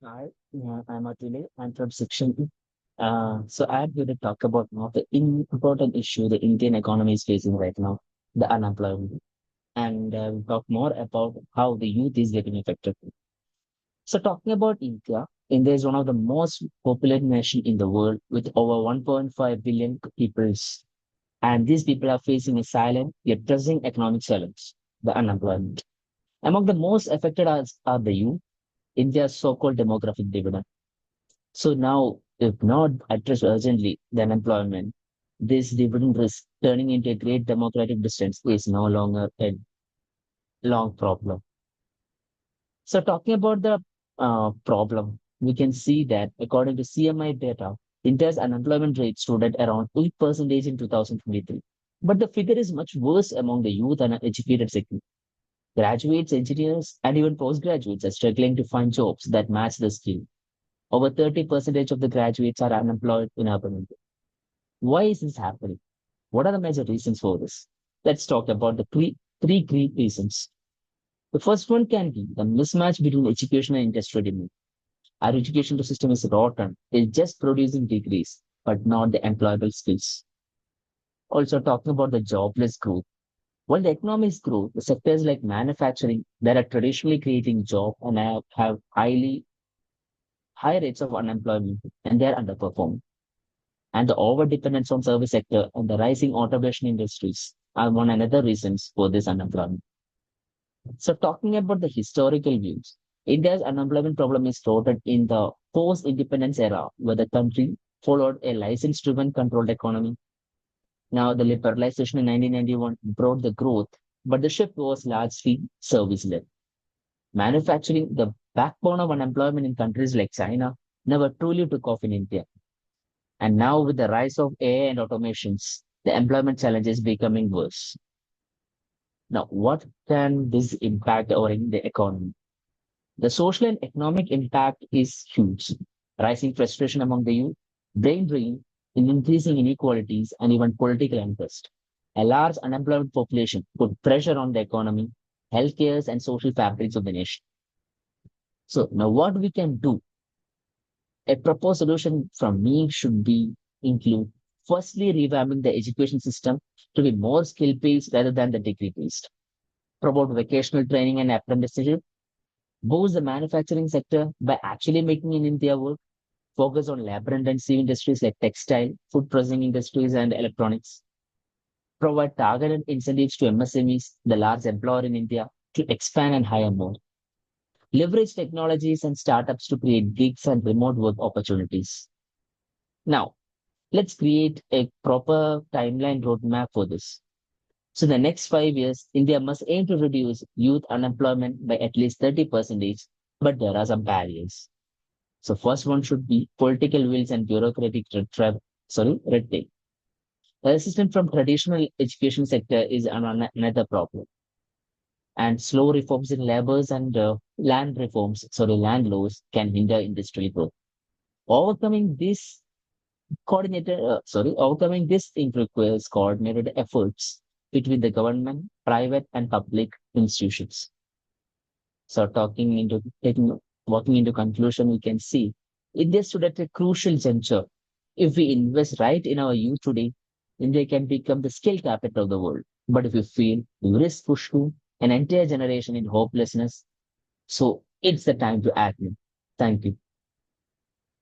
Hi, I'm Athul. I'm from Section E. So I'm going to talk about one of the important issue the Indian economy is facing right now, the unemployment, and we'll talk more about how the youth is getting affected. So talking about India, India is one of the most populous nation in the world with over 1.5 billion people, and these people are facing a silent yet pressing economic challenge, the unemployment. Among the most affected are the youth, India's so-called demographic dividend. So now, if not addressed urgently, the unemployment, this dividend risk turning into a great democratic distance is no longer a long problem. So talking about the problem, we can see that according to CMI data, India's unemployment rate stood at around 8% in 2023. But the figure is much worse among the youth and educated segment. Graduates, engineers, and even postgraduates are struggling to find jobs that match the skill. Over 30% of the graduates are unemployed in urban India. Why is this happening? What are the major reasons for this? Let's talk about the three key reasons. The first one can be the mismatch between education and industrial demand. Our education system is rotten. It's just producing degrees, but not the employable skills. Also, talking about the jobless growth. While the economy is growth, the sectors like manufacturing that are traditionally creating jobs and have high rates of unemployment and they are underperforming. And the over dependence on service sector and the rising automation industries are one another reasons for this unemployment. So talking about the historical views, India's unemployment problem is rooted in the post-independence era where the country followed a license-driven controlled economy. Now the liberalization in 1991 brought the growth, but the shift was largely service-led. Manufacturing, the backbone of unemployment in countries like China, never truly took off in India. And now with the rise of AI and automations, the employment challenge is becoming worse. Now, what can this impact our in the economy? The social and economic impact is huge. Rising frustration among the youth, brain drain, in increasing inequalities, and even political unrest. A large unemployment population put pressure on the economy, healthcare, and social fabrics of the nation. So now what we can do, a proposed solution from me should be include firstly revamping the education system to be more skill based rather than the degree based. Promote vocational training and apprenticeship. Boost the manufacturing sector by actually making in India work. Focus on labor intensive industries like textile, food processing industries, and electronics. Provide targeted incentives to MSMEs, the large employer in India, to expand and hire more. Leverage technologies and startups to create gigs and remote work opportunities. Now, let's create a proper timeline roadmap for this. So, in the next 5 years, India must aim to reduce youth unemployment by at least 30%, but there are some barriers. So, first one should be political wills and bureaucratic red tape. The resistance from traditional education sector is another problem. And slow reforms in labors and land laws can hinder industrial growth. Overcoming this overcoming this thing requires coordinated efforts between the government, private, and public institutions. So, walking into conclusion, we can see India stood at a crucial juncture. If we invest right in our youth today, India can become the skill capital of the world. But if we fail, we risk push to an entire generation in hopelessness. So it's the time to act now. Thank you.